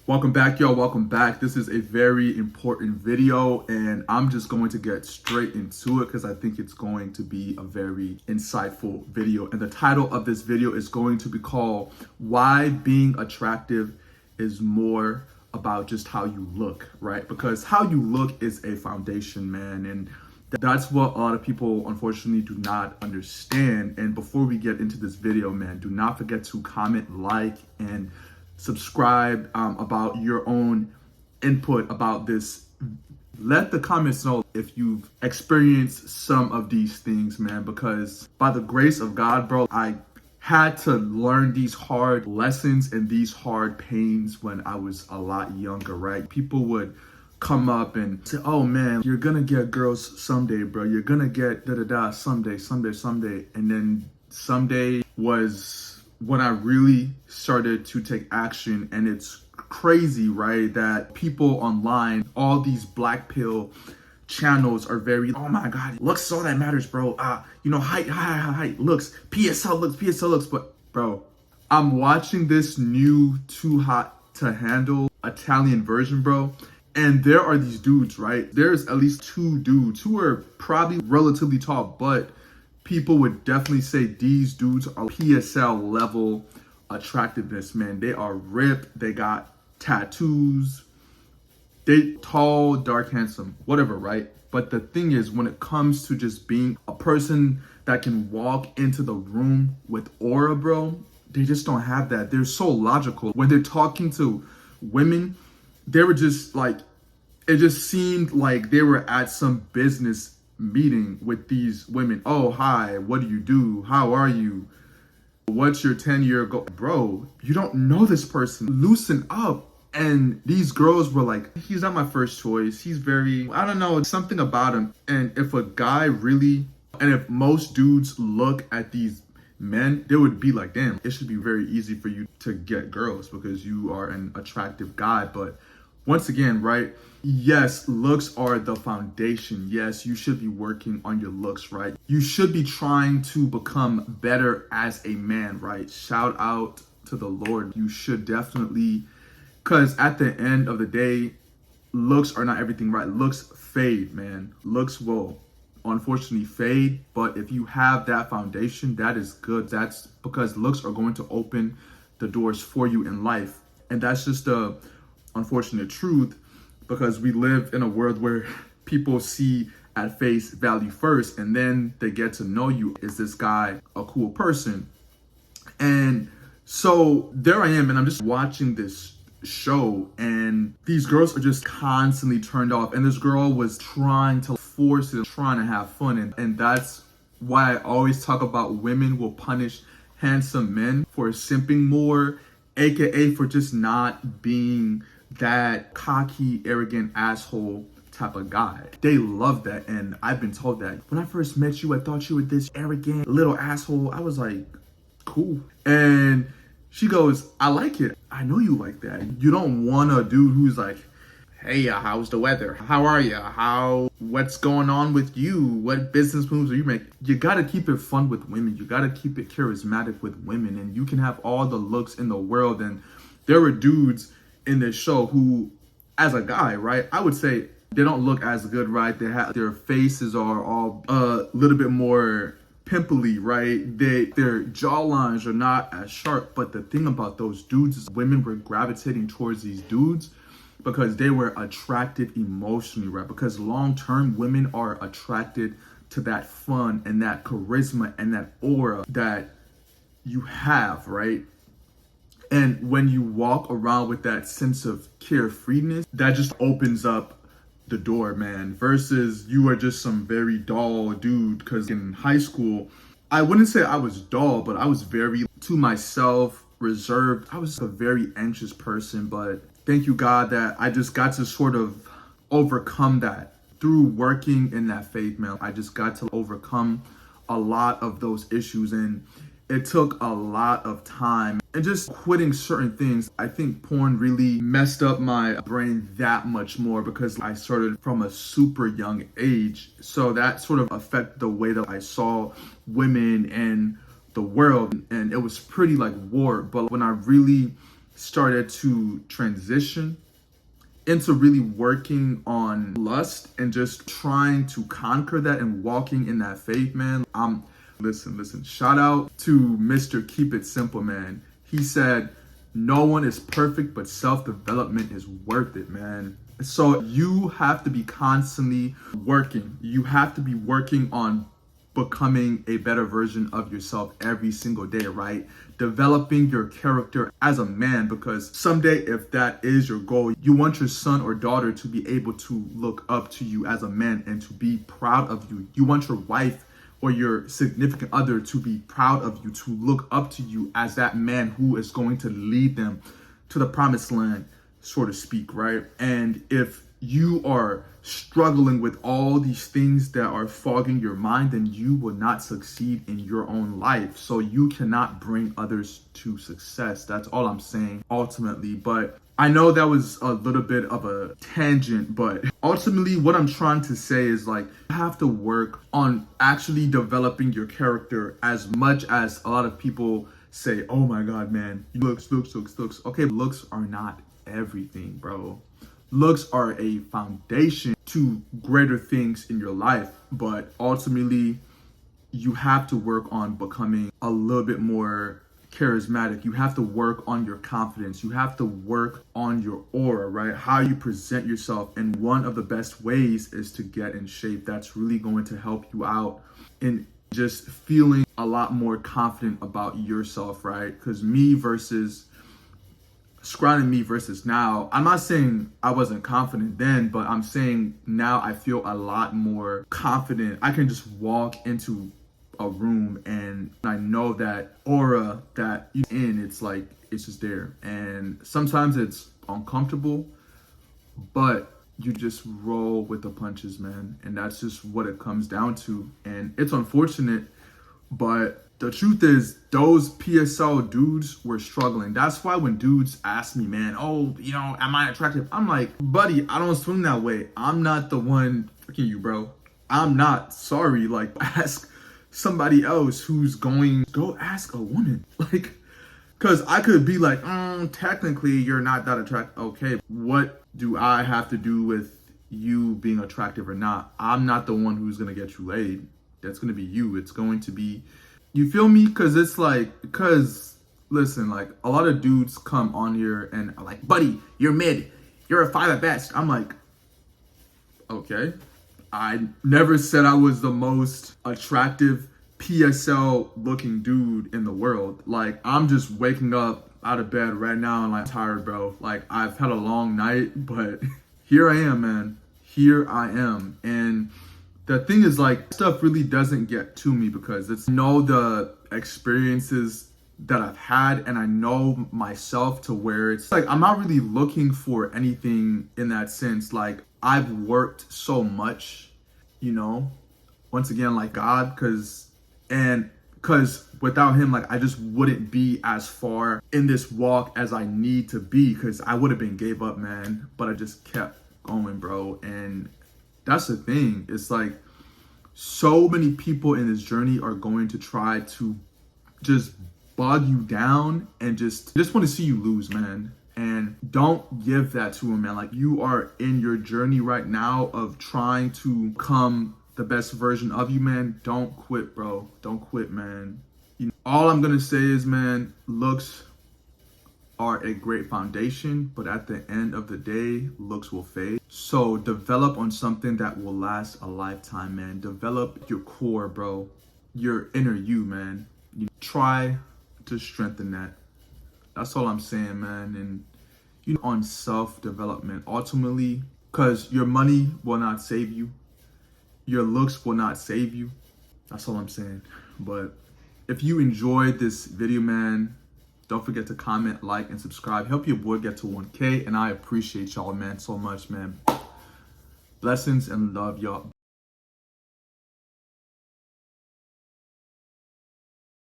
Welcome back, y'all. Welcome back. This is a very important video, and I'm just going to get straight into it because I think it's going to be a very insightful video. And the title of this video is going to be called Why Being Attractive is More About Just How You Look, right? Because how you look is a foundation, man. And that's what a lot of people unfortunately do not understand. And before we get into this video, man, do not forget to comment, like, and subscribe about your own input about this. Let the comments know if you've experienced some of these things, man, because by the grace of God, bro, I had to learn these hard lessons and these hard pains when I was a lot younger, right? People would come up and say, oh man, you're gonna get girls someday, bro. You're gonna get da-da-da someday. And then someday was when I really started to take action. And it's crazy, right? That people online, all these black pill channels are very, oh my God, looks all that matters, bro. Height, looks, PSL looks. But bro, I'm watching this new Too Hot to Handle Italian version, bro. And there are these dudes, right? There's at least two dudes who are probably relatively tall, but people would definitely say these dudes are PSL level attractiveness, man. They are ripped. They got tattoos. They tall, dark, handsome, whatever, right? But the thing is, when it comes to just being a person that can walk into the room with aura, bro, they just don't have that. They're so logical. When they're talking to women, they were just like, it just seemed like they were at some business meeting with these women. Oh, hi, what do you do? How are you? What's your 10-year goal? Bro, you don't know this person. Loosen up. And these girls were like, he's not my first choice. He's very, I don't know, something about him. And if a guy really, and if most dudes look at these men, they would be like, damn, it should be very easy for you to get girls because you are an attractive guy. But once again, right? Yes, looks are the foundation. Yes, you should be working on your looks, right? You should be trying to become better as a man, right? Shout out to the Lord. You should definitely, because at the end of the day, looks are not everything, right? Looks fade, man. Looks will unfortunately fade, but if you have that foundation, that is good. That's because looks are going to open the doors for you in life. And that's just the unfortunate truth, because we live in a world where people see at face value first, and then they get to know you. Is this guy a cool person? And so there I am, and I'm just watching this show, and these girls are just constantly turned off. And this girl was trying to force it, trying to have fun. And that's why I always talk about women will punish handsome men for simping more, aka for just not being that cocky, arrogant asshole type of guy. They love that. And I've been told that when I first met you, I thought you were this arrogant little asshole. I was like, cool. And she goes, I like it. I know you like that. You don't want a dude who's like, hey, how's the weather? How are you? What's going on with you? What business moves are you making? You gotta keep it fun with women. You gotta keep it charismatic with women. And you can have all the looks in the world. And there were dudes in this show who, as a guy, right, I would say they don't look as good, right? Their faces are all a little bit more pimply, right? Their jawlines are not as sharp. But the thing about those dudes is women were gravitating towards these dudes because they were attracted emotionally, right? Because long-term, women are attracted to that fun and that charisma and that aura that you have, right? And when you walk around with that sense of carefreeness, that just opens up the door, man. Versus you are just some very dull dude. Because in high school, I wouldn't say I was dull, but I was very to myself, reserved. I was a very anxious person, but thank you, God, that I just got to sort of overcome that through working in that faith, man. I just got to overcome a lot of those issues, and it took a lot of time and just quitting certain things. I think porn really messed up my brain that much more because I started from a super young age. So that sort of affected the way that I saw women and the world, and it was pretty like warped. But when I really started to transition into really working on lust and just trying to conquer that and walking in that faith, man. Listen, shout out to Mr. Keep It Simple, man. He said, no one is perfect, but self-development is worth it, man. So you have to be constantly working. You have to be working on becoming a better version of yourself every single day, right? Developing your character as a man, because someday, if that is your goal, you want your son or daughter to be able to look up to you as a man and to be proud of you. You want your wife or your significant other to be proud of you, to look up to you as that man who is going to lead them to the promised land, so to speak, right? And if you are struggling with all these things that are fogging your mind, then you will not succeed in your own life. So you cannot bring others to success. That's all I'm saying ultimately. But I know that was a little bit of a tangent, but ultimately what I'm trying to say is, like, you have to work on actually developing your character as much as a lot of people say, oh my God, man, looks. Okay, looks are not everything, bro. Looks are a foundation to greater things in your life, but ultimately you have to work on becoming a little bit more charismatic. You have to work on your confidence. You have to work on your aura, right? How you present yourself. And one of the best ways is to get in shape. That's really going to help you out in just feeling a lot more confident about yourself, right? Because me versus now, I'm not saying I wasn't confident then, but I'm saying now I feel a lot more confident. I can just walk into a room and I know that aura that you're in, it's like, it's just there. And sometimes it's uncomfortable, but you just roll with the punches, man. And that's just what it comes down to. And it's unfortunate, but the truth is, those PSL dudes were struggling. That's why when dudes ask me, man, oh, you know, am I attractive? I'm like, buddy, I don't swim that way. I'm not the one freaking you, bro. I'm not. Sorry. Like, ask somebody else who's go ask a woman. Like, because I could be like, technically, you're not that attractive. Okay, what do I have to do with you being attractive or not? I'm not the one who's going to get you laid. That's going to be you. It's going to be... You feel me? Because listen, like, a lot of dudes come on here and are like, buddy, you're mid. You're a 5 at best. I'm like, okay. I never said I was the most attractive PSL looking dude in the world. Like, I'm just waking up out of bed right now and like, tired, bro. Like, I've had a long night, but here I am, man. Here I am. And the thing is, like, stuff really doesn't get to me because it's know the experiences that I've had and I know myself to where it's like, I'm not really looking for anything in that sense. Like, I've worked so much, you know, once again, like God, because without him, like, I just wouldn't be as far in this walk as I need to be, because I would have been gave up, man. But I just kept going, bro. And that's the thing. It's like, so many people in this journey are going to try to just bog you down and just want to see you lose, man. And don't give that to them, man. Like, you are in your journey right now of trying to become the best version of you, man. Don't quit, bro. Don't quit, man. You know, all I'm gonna say is, man, looks are a great foundation, but at the end of the day, looks will fade. So develop on something that will last a lifetime, man. Develop your core, bro. Your inner you, man. You try to strengthen that. That's all I'm saying, man. And you know, on self-development, ultimately, because your money will not save you. Your looks will not save you. That's all I'm saying. But if you enjoyed this video, man, don't forget to comment, like, and subscribe. Help your boy get to 1K. And I appreciate y'all, man, so much, man. Blessings and love, y'all.